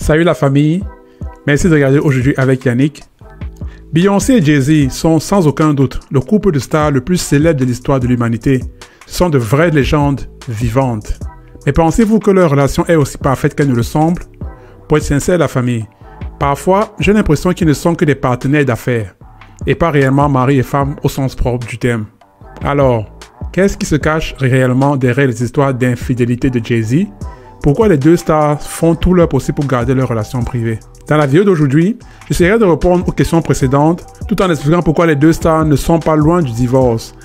Salut la famille, merci de regarder aujourd'hui avec Yannick. Beyoncé et Jay-Z sont sans aucun doute le couple de stars le plus célèbre de l'histoire de l'humanité. Ce sont de vraies légendes vivantes. Mais pensez-vous que leur relation est aussi parfaite qu'elle ne le semble? Pour être sincère la famille, parfois j'ai l'impression qu'ils ne sont que des partenaires d'affaires et pas réellement mari et femme au sens propre du terme. Alors, qu'est-ce qui se cache réellement derrière les histoires d'infidélité de Jay-Z? Pourquoi les deux stars font tout leur possible pour garder leur relation privée? Dans la vidéo d'aujourd'hui, j'essaierai de répondre aux questions précédentes tout en expliquant pourquoi les deux stars ne sont pas loin du divorce.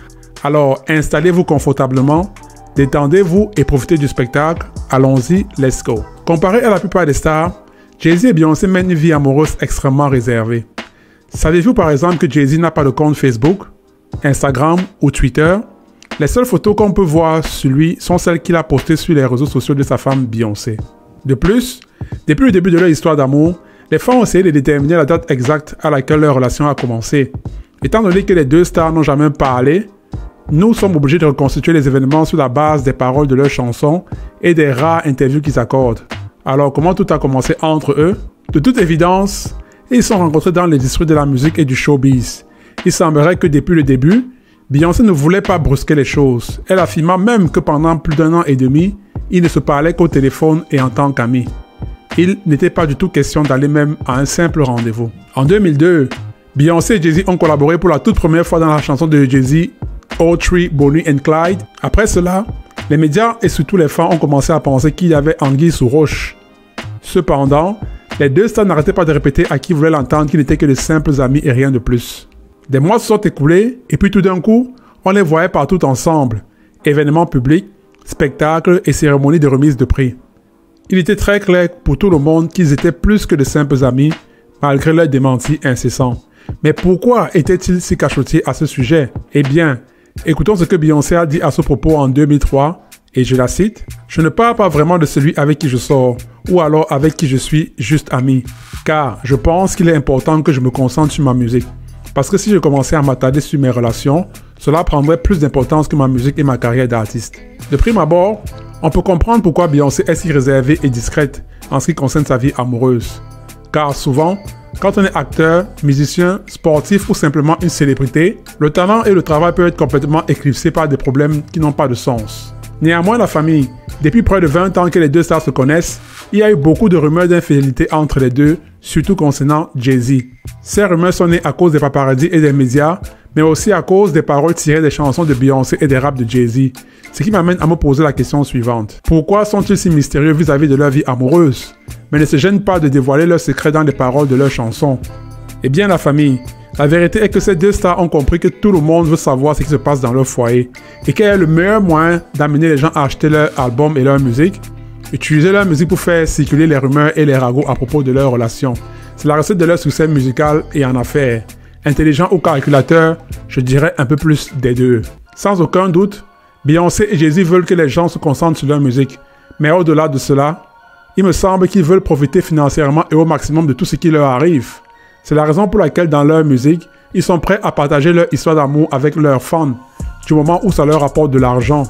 Alors, installez-vous confortablement, détendez-vous et profitez du spectacle. Allons-y, let's go. Comparé à la plupart des stars, Jay-Z et Beyoncé mènent une vie amoureuse extrêmement réservée. Savez-vous par exemple que Jay-Z n'a pas de compte Facebook, Instagram ou Twitter? Les seules photos qu'on peut voir sur lui sont celles qu'il a postées sur les réseaux sociaux de sa femme Beyoncé. De plus, depuis le début de leur histoire d'amour, les fans ont essayé de déterminer la date exacte à laquelle leur relation a commencé. Étant donné que les deux stars n'ont jamais parlé, nous sommes obligés de reconstituer les événements sur la base des paroles de leurs chansons et des rares interviews qu'ils accordent. Alors, comment tout a commencé entre eux? De toute évidence, ils se sont rencontrés dans l'industrie de la musique et du showbiz. Il semblerait que depuis le début, Beyoncé ne voulait pas brusquer les choses. Elle affirma même que pendant plus d'1 an et demi, ils ne se parlaient qu'au téléphone et en tant qu'amis. Il n'était pas du tout question d'aller même à un simple rendez-vous. En 2002, Beyoncé et Jay-Z ont collaboré pour la toute première fois dans la chanson de Jay-Z, All Three, Bonnie and Clyde. Après cela, les médias et surtout les fans ont commencé à penser qu'il y avait anguille sous roche. Cependant, les deux stars n'arrêtaient pas de répéter à qui voulait l'entendre qu'ils n'étaient que de simples amis et rien de plus. Des mois se sont écoulés et puis tout d'un coup, on les voyait partout ensemble. Événements publics, spectacles et cérémonies de remise de prix. Il était très clair pour tout le monde qu'ils étaient plus que de simples amis, malgré leurs démentis incessants. Mais pourquoi étaient-ils si cachotiers à ce sujet? Eh bien, écoutons ce que Beyoncé a dit à ce propos en 2003, et je la cite. « Je ne parle pas vraiment de celui avec qui je sors, ou alors avec qui je suis juste ami, car je pense qu'il est important que je me concentre sur ma musique. Parce que si je commençais à m'attarder sur mes relations, cela prendrait plus d'importance que ma musique et ma carrière d'artiste. » De prime abord, on peut comprendre pourquoi Beyoncé est si réservée et discrète en ce qui concerne sa vie amoureuse. Car souvent, quand on est acteur, musicien, sportif ou simplement une célébrité, le talent et le travail peuvent être complètement éclipsés par des problèmes qui n'ont pas de sens. Néanmoins, la famille, depuis près de 20 ans que les deux stars se connaissent, il y a eu beaucoup de rumeurs d'infidélité entre les deux, surtout concernant Jay-Z. Ces rumeurs sont nées à cause des paparazzis et des médias, mais aussi à cause des paroles tirées des chansons de Beyoncé et des raps de Jay-Z. Ce qui m'amène à me poser la question suivante. Pourquoi sont-ils si mystérieux vis-à-vis de leur vie amoureuse, mais ne se gênent pas de dévoiler leurs secrets dans les paroles de leurs chansons? Eh bien la famille, la vérité est que ces deux stars ont compris que tout le monde veut savoir ce qui se passe dans leur foyer et quel est le meilleur moyen d'amener les gens à acheter leur album et leur musique. Utiliser leur musique pour faire circuler les rumeurs et les ragots à propos de leur relation. C'est la recette de leur succès musical et en affaires. Intelligent ou calculateur, je dirais un peu plus des deux. Sans aucun doute, Beyoncé et Jay-Z veulent que les gens se concentrent sur leur musique. Mais au-delà de cela, il me semble qu'ils veulent profiter financièrement et au maximum de tout ce qui leur arrive. C'est la raison pour laquelle dans leur musique, ils sont prêts à partager leur histoire d'amour avec leurs fans, du moment où ça leur rapporte de l'argent.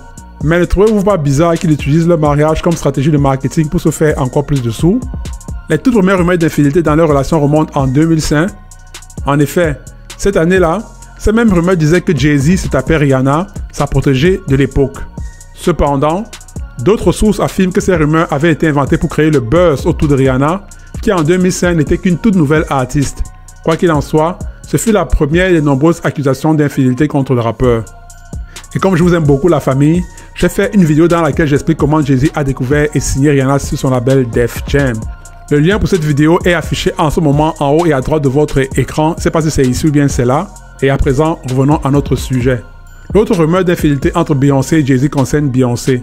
Mais ne trouvez-vous pas bizarre qu'ils utilisent leur mariage comme stratégie de marketing pour se faire encore plus de sous? Les toutes premières rumeurs d'infidélité dans leur relation remontent en 2005. En effet, cette année-là, ces mêmes rumeurs disaient que Jay-Z se tapait Rihanna, sa protégée de l'époque. Cependant, d'autres sources affirment que ces rumeurs avaient été inventées pour créer le buzz autour de Rihanna, qui en 2005 n'était qu'une toute nouvelle artiste. Quoi qu'il en soit, ce fut la première des nombreuses accusations d'infidélité contre le rappeur. Et comme je vous aime beaucoup la famille, j'ai fait une vidéo dans laquelle j'explique comment Jay-Z a découvert et signé Rihanna sur son label Def Jam. Le lien pour cette vidéo est affiché en ce moment en haut et à droite de votre écran. Je ne sais pas si c'est ici ou bien c'est là. Et à présent, revenons à notre sujet. L'autre rumeur d'infidélité entre Beyoncé et Jay-Z concerne Beyoncé.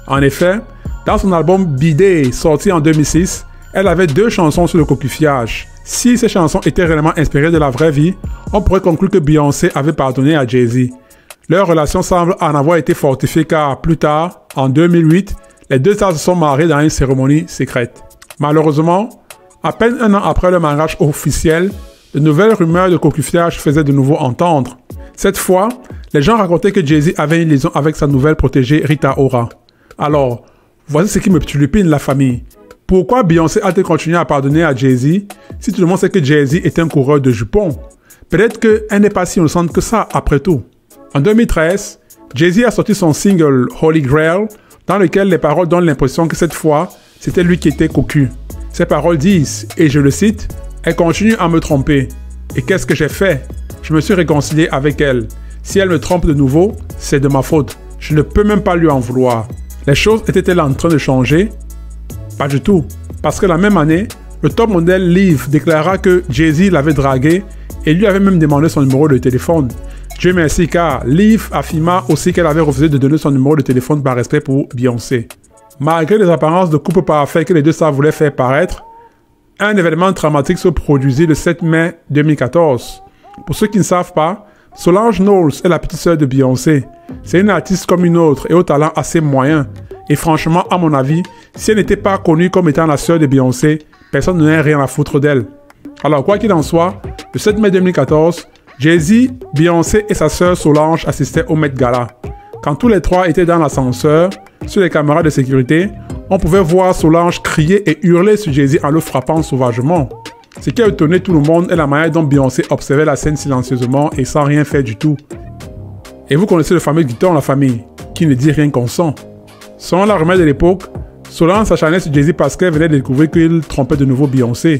En effet, dans son album B-Day, sorti en 2006, elle avait 2 chansons sur le coquifiage. Si ces chansons étaient réellement inspirées de la vraie vie, on pourrait conclure que Beyoncé avait pardonné à Jay-Z. Leur relation semble en avoir été fortifiée car plus tard, en 2008, les deux stars se sont mariés dans une cérémonie secrète. Malheureusement, à peine 1 an après le mariage officiel, de nouvelles rumeurs de coquifiage faisaient de nouveau entendre. Cette fois, les gens racontaient que Jay-Z avait une liaison avec sa nouvelle protégée Rita Ora. Alors, voici ce qui me turlupine la famille. Pourquoi Beyoncé a-t-elle continué à pardonner à Jay-Z si tout le monde sait que Jay-Z est un coureur de jupons? Peut-être qu'elle n'est pas si innocente que ça, après tout. En 2013, Jay-Z a sorti son single Holy Grail, dans lequel les paroles donnent l'impression que cette fois, c'était lui qui était cocu. Ces paroles disent, et je le cite, « Elle continue à me tromper. Et qu'est-ce que j'ai fait? Je me suis réconcilié avec elle. Si elle me trompe de nouveau, c'est de ma faute. Je ne peux même pas lui en vouloir. » Les choses étaient-elles en train de changer? Pas du tout. Parce que la même année, le top modèle Liv déclara que Jay-Z l'avait dragué et lui avait même demandé son numéro de téléphone. Dieu merci car Liv affirma aussi qu'elle avait refusé de donner son numéro de téléphone par respect pour Beyoncé. Malgré les apparences de couple parfait que les deux stars voulaient faire paraître, un événement dramatique se produisit le 7 mai 2014. Pour ceux qui ne savent pas, Solange Knowles est la petite sœur de Beyoncé. C'est une artiste comme une autre et au talent assez moyen. Et franchement, à mon avis, si elle n'était pas connue comme étant la sœur de Beyoncé, personne n'aurait rien à foutre d'elle. Alors, quoi qu'il en soit, le 7 mai 2014, Jay-Z, Beyoncé et sa sœur Solange assistaient au Met Gala. Quand tous les trois étaient dans l'ascenseur, sur les caméras de sécurité, on pouvait voir Solange crier et hurler sur Jay-Z en le frappant sauvagement. Ce qui a étonné tout le monde est la manière dont Beyoncé observait la scène silencieusement et sans rien faire du tout. Et vous connaissez le fameux dicton la famille, qui ne dit rien consent. Selon la rumeur de l'époque, Solange s'acharnait sur Jay-Z parce qu'elle venait de découvrir qu'il trompait de nouveau Beyoncé.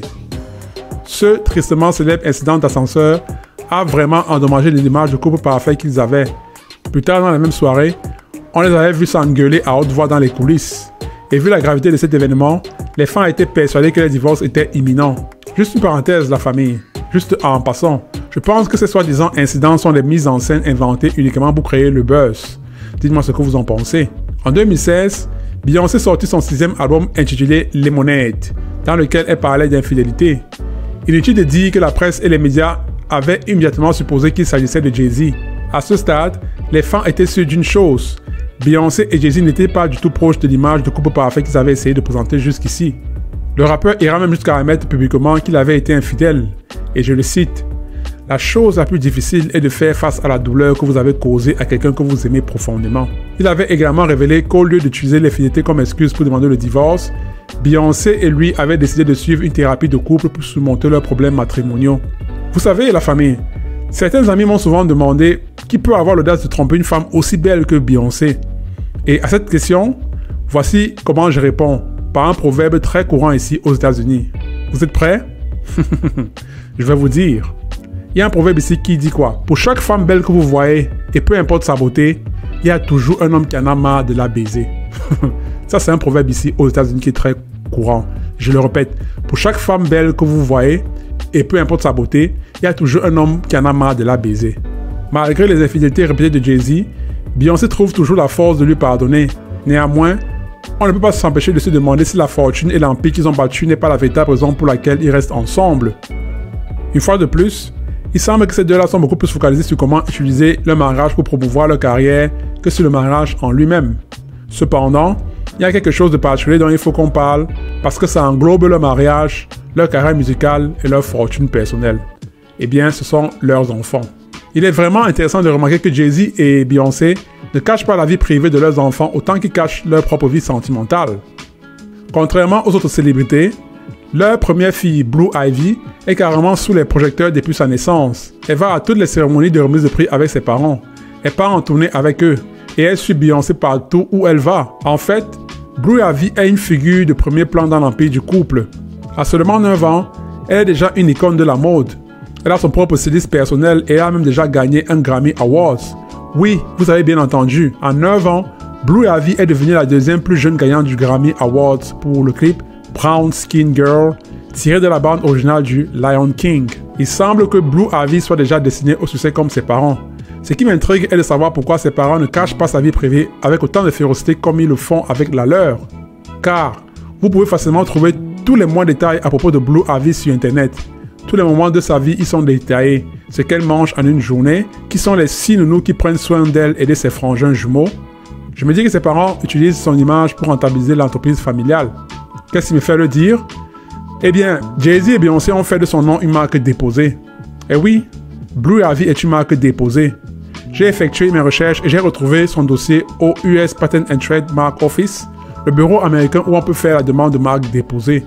Ce tristement célèbre incident d'ascenseur a vraiment endommagé l'image de couple parfait qu'ils avaient. Plus tard dans la même soirée, on les avait vus s'engueuler à haute voix dans les coulisses. Et vu la gravité de cet événement, les fans étaient persuadés que le divorce était imminent. Juste une parenthèse, la famille. Juste en passant, je pense que ces soi-disant incidents sont des mises en scène inventées uniquement pour créer le buzz. Dites-moi ce que vous en pensez. En 2016, Beyoncé sortit son 6e album intitulé Lemonade, dans lequel elle parlait d'infidélité. Inutile de dire que la presse et les médias avaient immédiatement supposé qu'il s'agissait de Jay-Z. À ce stade, les fans étaient sûrs d'une chose. Beyoncé et Jay-Z n'étaient pas du tout proches de l'image de couple parfait qu'ils avaient essayé de présenter jusqu'ici. Le rappeur ira même jusqu'à admettre publiquement qu'il avait été infidèle. Et je le cite, « La chose la plus difficile est de faire face à la douleur que vous avez causée à quelqu'un que vous aimez profondément. » Il avait également révélé qu'au lieu d'utiliser l'infidélité comme excuse pour demander le divorce, Beyoncé et lui avaient décidé de suivre une thérapie de couple pour surmonter leurs problèmes matrimoniaux. Vous savez, la famille, certains amis m'ont souvent demandé qui peut avoir l'audace de tromper une femme aussi belle que Beyoncé. Et à cette question, voici comment je réponds, par un proverbe très courant ici aux États-Unis. Vous êtes prêts? Je vais vous dire. Il y a un proverbe ici qui dit quoi? Pour chaque femme belle que vous voyez, et peu importe sa beauté, il y a toujours un homme qui en a marre de la baiser. Ça, c'est un proverbe ici aux États-Unis qui est très courant. Je le répète. Pour chaque femme belle que vous voyez, et peu importe sa beauté, il y a toujours un homme qui en a marre de la baiser. Malgré les infidélités répétées de Jay-Z, Beyoncé trouve toujours la force de lui pardonner. Néanmoins, on ne peut pas s'empêcher de se demander si la fortune et l'empire qu'ils ont battu n'est pas la véritable raison pour laquelle ils restent ensemble. Une fois de plus, il semble que ces deux-là sont beaucoup plus focalisés sur comment utiliser leur mariage pour promouvoir leur carrière que sur le mariage en lui-même. Cependant, il y a quelque chose de particulier dont il faut qu'on parle parce que ça englobe leur mariage, leur carrière musicale et leur fortune personnelle. Eh bien, ce sont leurs enfants. Il est vraiment intéressant de remarquer que Jay-Z et Beyoncé ne cachent pas la vie privée de leurs enfants autant qu'ils cachent leur propre vie sentimentale. Contrairement aux autres célébrités, leur première fille, Blue Ivy, est carrément sous les projecteurs depuis sa naissance. Elle va à toutes les cérémonies de remise de prix avec ses parents. Elle part en tournée avec eux et elle suit Beyoncé partout où elle va. En fait, Blue Ivy est une figure de premier plan dans l'empire du couple. À seulement 9 ans, elle est déjà une icône de la mode. Elle a son propre styliste personnel et a même déjà gagné un Grammy Awards. Oui, vous avez bien entendu, en 9 ans, Blue Ivy est devenue la deuxième plus jeune gagnante du Grammy Awards pour le clip Brown Skin Girl, tiré de la bande originale du Lion King. Il semble que Blue Ivy soit déjà destinée au succès comme ses parents. Ce qui m'intrigue est de savoir pourquoi ses parents ne cachent pas sa vie privée avec autant de férocité comme ils le font avec la leur. Car vous pouvez facilement trouver tous les moindres détails à propos de Blue Ivy sur internet. Tous les moments de sa vie y sont détaillés. Ce qu'elle mange en une journée, qui sont les 6 nounous qui prennent soin d'elle et de ses frangins jumeaux. Je me dis que ses parents utilisent son image pour rentabiliser l'entreprise familiale. Qu'est-ce qui me fait le dire? Eh bien, Jay-Z et Beyoncé ont fait de son nom une marque déposée. Et oui, Blue Ivy est une marque déposée. J'ai effectué mes recherches et j'ai retrouvé son dossier au US Patent and Trademark Office, le bureau américain où on peut faire la demande de marque déposée.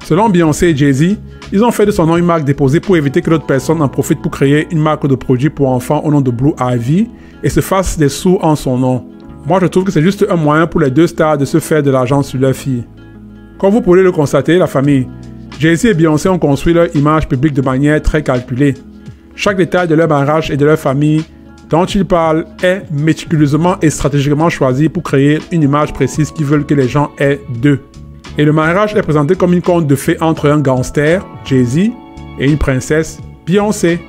Selon Beyoncé et Jay-Z, ils ont fait de son nom une marque déposée pour éviter que d'autres personnes en profitent pour créer une marque de produits pour enfants au nom de Blue Ivy et se fassent des sous en son nom. Moi, je trouve que c'est juste un moyen pour les deux stars de se faire de l'argent sur leur fille. Comme vous pourrez le constater, la famille, Jay-Z et Beyoncé ont construit leur image publique de manière très calculée. Chaque détail de leur mariage et de leur famille dont ils parlent est méticuleusement et stratégiquement choisi pour créer une image précise qu'ils veulent que les gens aient d'eux. Et le mariage est présenté comme une conte de fées entre un gangster, Jay-Z, et une princesse, Beyoncé.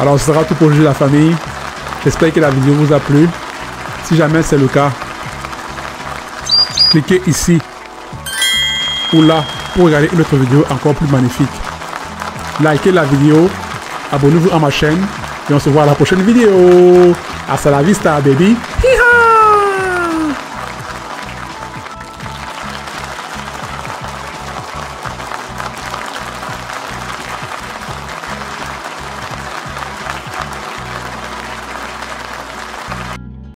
Alors ce sera tout pour aujourd'hui la famille. J'espère que la vidéo vous a plu. Si jamais c'est le cas, cliquez ici ou là pour regarder une autre vidéo encore plus magnifique. Likez la vidéo, abonnez-vous à ma chaîne et on se voit à la prochaine vidéo. Hasta la vista, baby!